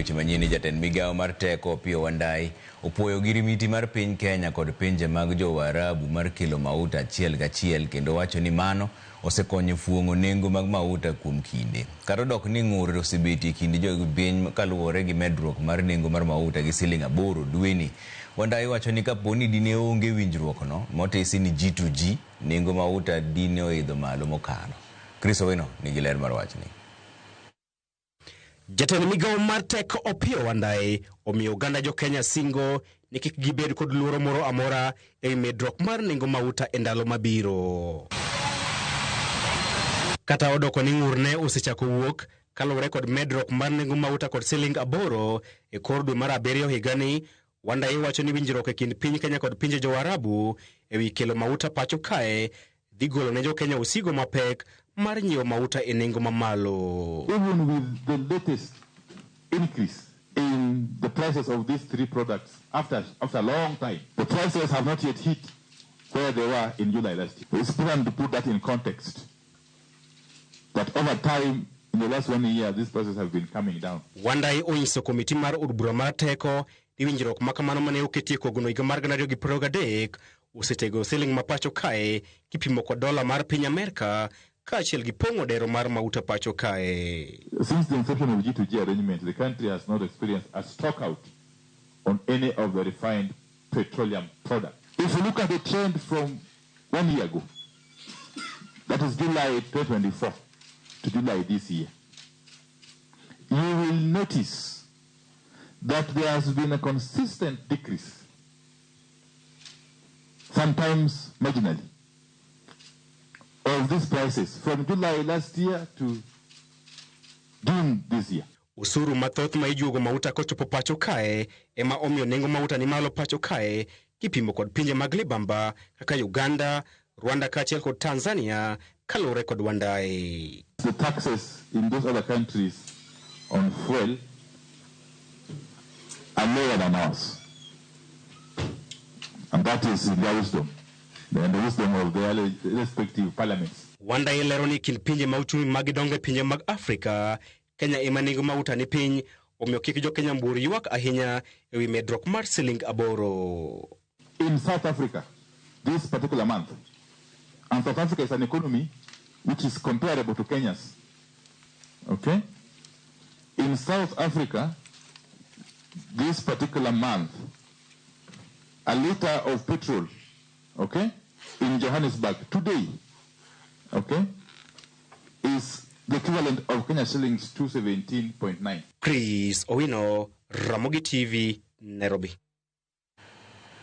weche manyien jatend migawo mar teko Opiyo Wandayi opuoyo girimiti mar piny Kenya kod pinje mag jo-Waarabu mar kelo mauta achiel kachiel kendo wacho ni mano osekonyo fuong'o nengo mag mauta kuom kinde. Kata dok ni ng'ur osebetie e kind jopiny kaluwore gi medruok mar nengo mar mauta gi siling 8 dweni. Wandayi wacho ni kaponi dine onge winjruok no motesi ni G2G, nengo mauta dine oidho malo mokalo. Ksh8 nigi ler mar wachni. Jatend migawo mar teko Opiyo Wandayi omiyo oganda jo Kenya singo ni kik gibed kod luoro moro amora e medruok mar nengo mauta e ndalo mabiro. Kata odoko ni ng'urne osechako wuok kaluwore kod medruok mar nengo mauta kod siling 8 e kor dwe mar 7 higani. Wandayi wacho ni winjruok e kind piny Kenya kod pinje jo-Waarabu e wi kelo mauta pacho kae dhi golo ne jo Kenya osigo mapek mar nyiewo mauta e nengo mamalo. Even with the latest increase in the prices of these three products after a long time, the prices have not yet hit where they were in July last year. It's important to put that in context, that over time, in the last 1 year, these prices have been coming down. Wandayi onyiso komiti mar od bura mar teko ni winjruok makamano mane oketie kogono higa mar 2023 osetego siling mapacho kae kipimo kod dola mar piny Amerika kaachiel gi pong'o dero mar mauta pacho kae. Since the inception of G2G arrangement, the country has not experienced a stock out on any of the refined petroleum products. If you look at the trend from 1 year ago, that is July 2024 to July this year, you will notice that there has been a consistent decrease, sometimes marginally, of these prices from July last year to June this year. Usuru mathoth ma ijuogo mauta kochopo pacho kae ema omiyo nengo mauta ni malo pacho kae kipimo kod pinje mag libamba kaka Uganda, Rwanda kaachiel kod Tanzania kaluwore kod Wandayi. The taxes in those other countries on fuel are lower than ours, and that is their wisdom and the wisdom of their respective parliaments. Wandayi lero ni kind pinje ma uchumi mag donge pinje mag Afrika, Kenya ema nengo mauta ni piny omiyo kik jo Kenya mbur ywak ahinya e wi medruok mar siling 8. In South Africa, this particular month, and South Africa is an economy which is comparable to Kenya's. Okay? In South Africa, this particular month, a liter of petrol, okay, in Johannesburg today, okay, is the equivalent of Kenya shillings 217.9. Ksh8, Ramogi TV, Nairobi.